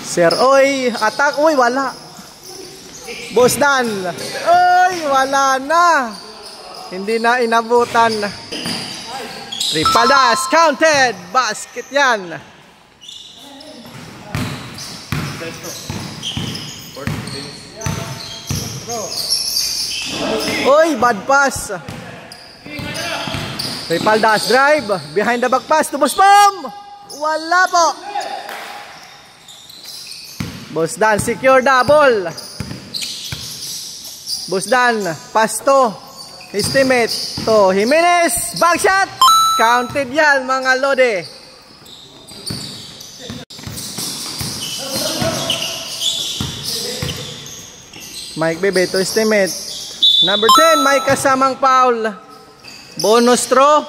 Sir, oy, attack, oy, wala. Boss Dan, oy, wala na. Hindi na inabutan. Triple dash, counted. Basket yan. Oy, bad pass. Triple dash drive. Behind the back pass to Boss Pom. Wala po. Boss Dan secure double. Boss Dan pass to his teammate to Jimenez. Back shot. Counted yan mga lode. Mike Bebe to his teammate. Number 10, may kasamang foul. Bonus throw.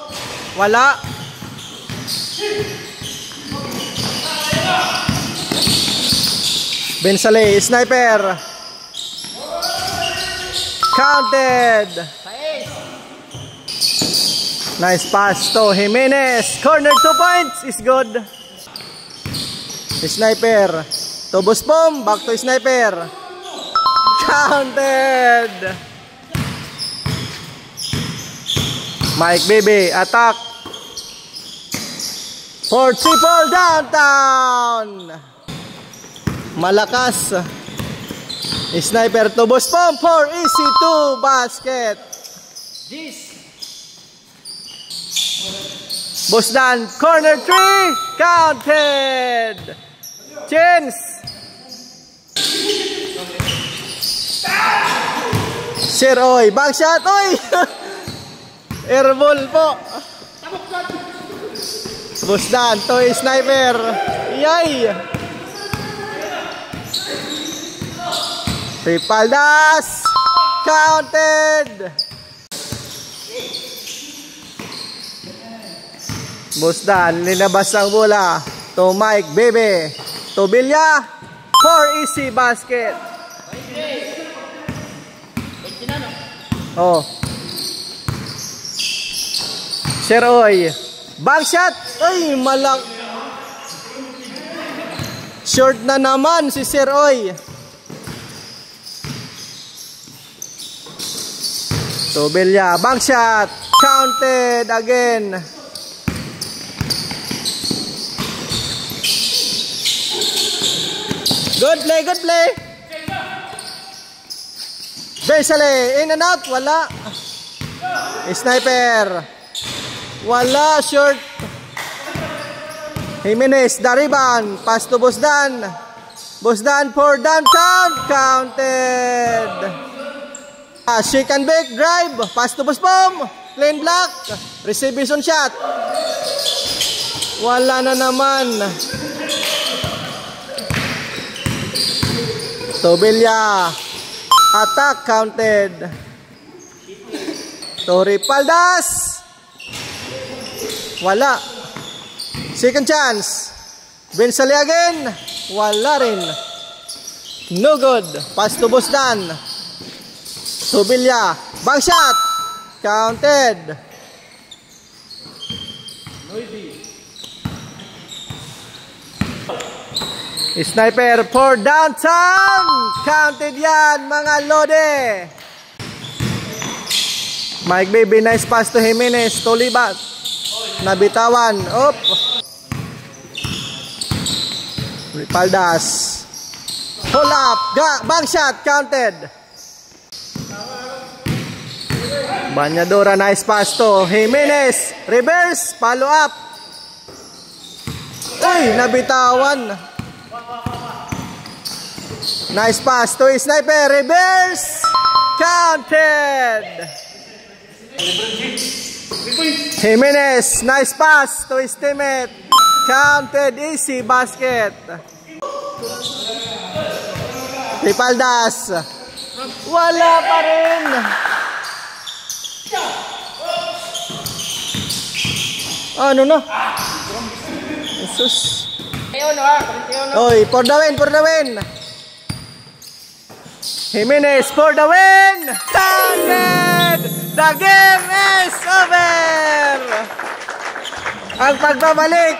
Wala. Ben Saleh, sniper. Counted. Nice pass to Jimenez. Corner 2 points is good. Sniper. To Boss Pom. Back to sniper. Counted. Mike Bebe, attack. For triple downtown. Malakas. Sniper to Boss Pom for easy 2 basket. Boss Dan, corner 3. Counted. Chance. Sir, oy, back shot, oy. Airball po. Boss Dan, toy sniper. Yay. Triple dash. Counted. Boss Dan, linabas ang bola. To Mike Bebe. To Bilya. For easy basket. Oh. Sir, oy. Bank shot. Ay, malak. Short na naman si Sir, oy. To Bilya. Bank shot. Counted again. Good play, good play. Besale, in and out, wala. Sniper. Wala, short. Jimenez, Dariban. Pass to Boss Dan. Boss Dan for downtown. Counted. Shake and bake, drive. Pass to Boss Pom. Plain block. Reception shot. Wala na naman. Tobilya. Attack counted. Tori Paldas. Wala. Second chance. Ben Saleh again. Wala rin. No good. Pass to Boss Dan. Tobilya. Bank shot. Counted. Sniper for downtown. Counted yan mga lode. Mike Bebe, nice pass to Jimenez. Tolibat. Nabitawan. Op. Ripaldas. Pull up. Bank shot. Counted. Banyadora, nice pass to Jimenez. Reverse. Follow up. Uy, nabitawan. Nice pass to sniper. Reverse. Counted. Jimenez. Nice pass to his teammate. Counted. Easy basket. Tripaldas. Wala pa rin. Ano na? Jesus. Oy, for the win, for the win. Jimenez for the win! Counted! The game is over! Ang pagbabalik.